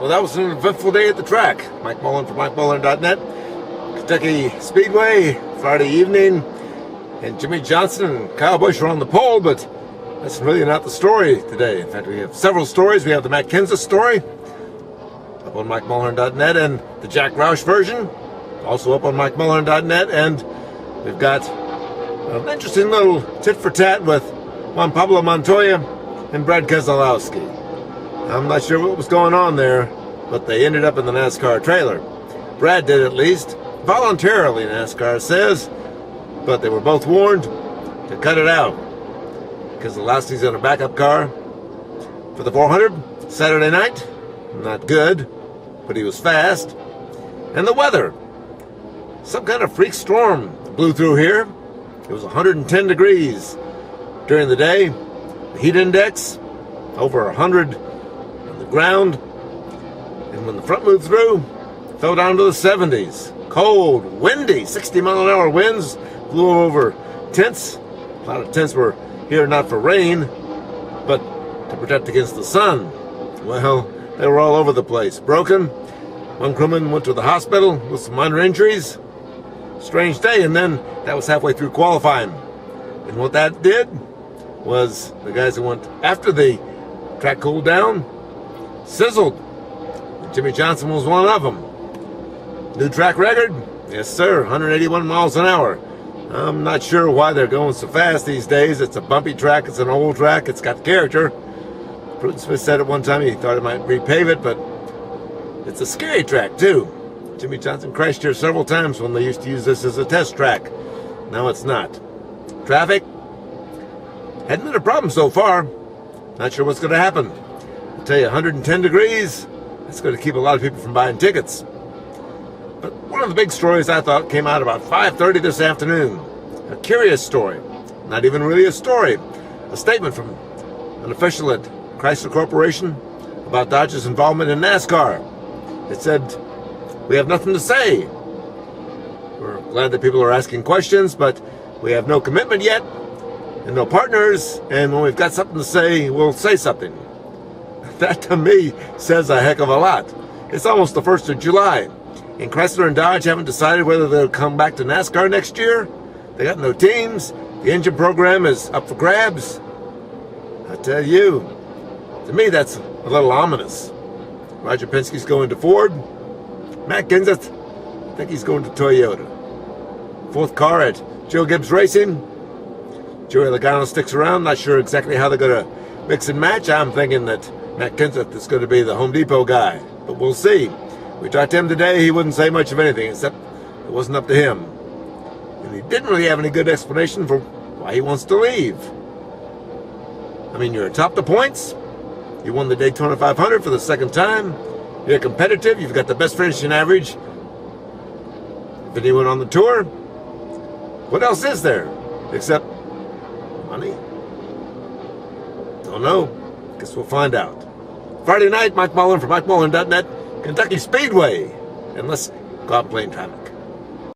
Well, that was an eventful day at the track. Mike Mullen from MikeMullen.net. Kentucky Speedway, Friday evening. And JimmieJohnson and KyleBusch are on the pole, but that's really not the story today. In fact, we have several stories. We have the Matt Kenseth story up on MikeMullen.net, and the Jack Roush version also up on MikeMullen.net. And we've got an interesting little tit-for-tat with Juan Pablo Montoya and Brad Keselowski. I'm not sure what was going on there, but they ended up in the NASCAR trailer. Brad did, at least, voluntarily, NASCAR says, but they were both warned to cut it out. Keselowski's in a backup car for the 400 Saturday night. Not good, but he was fast. And the weather. Some kind of freak storm blew through here. It was 110 degrees during the day. The heat index over 100 on the ground. And when the front moved through, it fell down to the 70s. Cold, windy, 60-mile-an-hour winds blew over tents. A lot of tents were here not for rain, but to protect against the sun. Well, they were all over the place. Broken. One crewman went to the hospital with some minor injuries. Strange day, and then that was halfway through qualifying. And what that did was the guys that went after the track cooled down sizzled. Jimmie Johnson was one of them. New track record? Yes, sir, 181 miles an hour. I'm not sure why they're going so fast these days. It's a bumpy track. It's an old track. It's got character. Bruton Smith said at one time he thought it might repave it, but it's a scary track, too. Jimmie Johnson crashed here several times when they used to use this as a test track. Now it's not. Traffic? Hadn't been a problem so far. Not sure what's going to happen. I'll tell you, 110 degrees, that's going to keep a lot of people from buying tickets. But one of the big stories I thought came out about 5:30 this afternoon. A curious story. Not even really a story. A statement from an official at Chrysler Corporation about Dodge's involvement in NASCAR. It said, "We have nothing to say. We're glad that people are asking questions, but we have no commitment yet and no partners, and when we've got something to say, we'll say something." That, to me, says a heck of a lot. It's almost the 1st of July, and Chrysler and Dodge haven't decided whether they'll come back to NASCAR next year. They got no teams. The engine program is up for grabs. I tell you, to me, that's a little ominous. Roger Penske's going to Ford. Matt Kenseth, I think he's going to Toyota. Fourth car at Joe Gibbs Racing. Joey Logano sticks around. Not sure exactly how they're going to mix and match. I'm thinking that Matt Kenseth is going to be the Home Depot guy, but we'll see. We talked to him today. He wouldn't say much of anything, except it wasn't up to him. And he didn't really have any good explanation for why he wants to leave. I mean, you're atop the points. You won the Daytona 500 for the second time. You're competitive. You've got the best finishing average of anyone on the tour. What else is there except money? Don't know. Guess we'll find out. Friday night, Mike Mullen from MikeMullen.net, Kentucky Speedway. And let's go out and play in traffic.